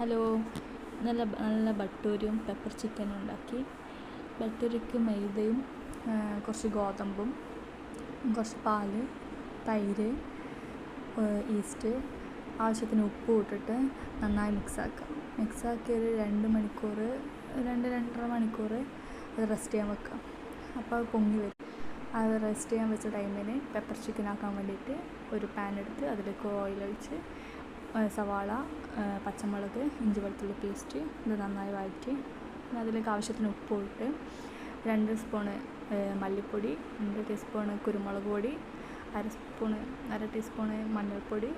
Hello, നല്ല നല്ല ബട്ടൂരിയും pepper ചിക്കനും ഉണ്ടാക്കി. ബട്ടൂരിക്ക് മൈദയും കുറച്ച് ഗോതമ്പും കുറച്ച് പാല്, തൈര്, ഈസ്റ്റ്, ആവശ്യത്തിന് ഉപ്പും ഇട്ടിട്ട് നന്നായി മിക്സാക്കി ഒരു 2 മണിക്കൂർ 2-2.5 മണിക്കൂർ അത് റെസ്റ്റ് ചെയ്യാൻ വെക്കാം. അപ്പോൾ അത് പൊങ്ങി വരും. അത് റെസ്റ്റ് ചെയ്യാൻ വെച്ച ടൈമിന് പെപ്പർ ചിക്കൻ ആക്കാൻ വേണ്ടിയിട്ട് ഒരു പാൻ എടുത്ത് അതിലേക്ക് ഓയിൽ ഒഴിച്ച് സവാള, പച്ചമുളക്, ഇഞ്ചി വെളുത്തുള്ളി പേസ്റ്റ് ഇത് നന്നായി വഴറ്റി അതിലേക്ക് ആവശ്യത്തിന് ഉപ്പ് ഇട്ട് 2 സ്പൂണ് മല്ലിപ്പൊടി, 2 ടീസ്പൂണ് കുരുമുളക് പൊടി, അര ടീസ്പൂണ് മഞ്ഞൾപ്പൊടി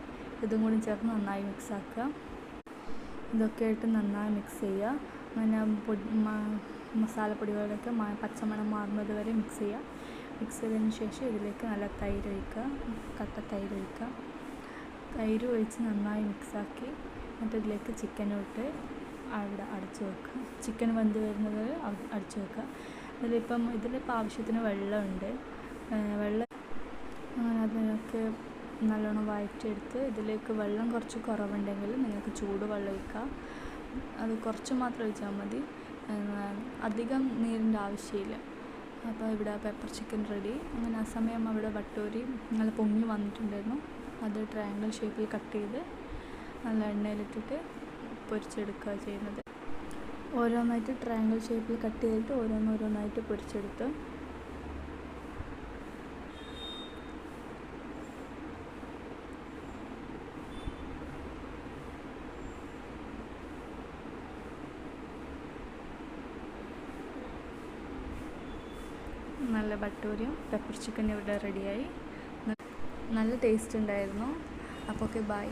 ഇതും കൂടി ചേർത്ത് നന്നായി മിക്സാക്കുക. ഇതൊക്കെ ആയിട്ട് നന്നായി മിക്സ് ചെയ്യുക. അങ്ങനെ മസാലപ്പൊടികളൊക്കെ പച്ചമണം മാറുന്നത് വരെ മിക്സ് ചെയ്യുക. മിക്സ് ചെയ്തതിന് ശേഷം ഇതിലേക്ക് നല്ല തൈര് ഒഴിക്കുക, കട്ട തൈര് ഒഴിക്കുക. തൈര് ഒഴിച്ച് നന്നായി മിക്സാക്കി എന്നിട്ട് ഇതിലേക്ക് ചിക്കനും ഇട്ട് അവിടെ അടച്ചു വെക്കുക. ചിക്കൻ വെന്ത് വരുന്നത് വരെ അടച്ചു വെക്കുക. ഇതിലിപ്പോൾ ആവശ്യത്തിന് വെള്ളമുണ്ട്. അങ്ങനെ അതിനൊക്കെ നല്ലോണം വഴറ്റിയെടുത്ത് ഇതിലേക്ക് വെള്ളം കുറച്ച് കുറവുണ്ടെങ്കിൽ നിങ്ങൾക്ക് ചൂടുവെള്ളം ഒഴിക്കുക. അത് കുറച്ച് മാത്രം ഒഴിച്ചാൽ മതി, അധികം നീരിൻ്റെ ആവശ്യമില്ല. അപ്പോൾ ഇവിടെ പെപ്പർ ചിക്കൻ റെഡി. അങ്ങനെ ആ സമയം അവിടെ ബട്ടൂരി നല്ല പൊങ്ങി വന്നിട്ടുണ്ടായിരുന്നു. അത് ട്രയാങ്കിൾ ഷേപ്പിൽ കട്ട് ചെയ്ത് നല്ല എണ്ണയിലിട്ടിട്ട് പൊരിച്ചെടുക്കുക ചെയ്യുന്നത്. ഓരോന്നായിട്ട് ട്രയാങ്കിൾ ഷേപ്പിൽ കട്ട് ചെയ്തിട്ട് ഓരോന്നായിട്ട് പൊരിച്ചെടുത്ത് നല്ല ബട്ടൂരിയും പെപ്പർ ചിക്കനും ഇവിടെ റെഡിയായി. നല്ല ടേസ്റ്റ് ഉണ്ടായിരുന്നു. അപ്പോൾ ഓക്കെ, ബൈ.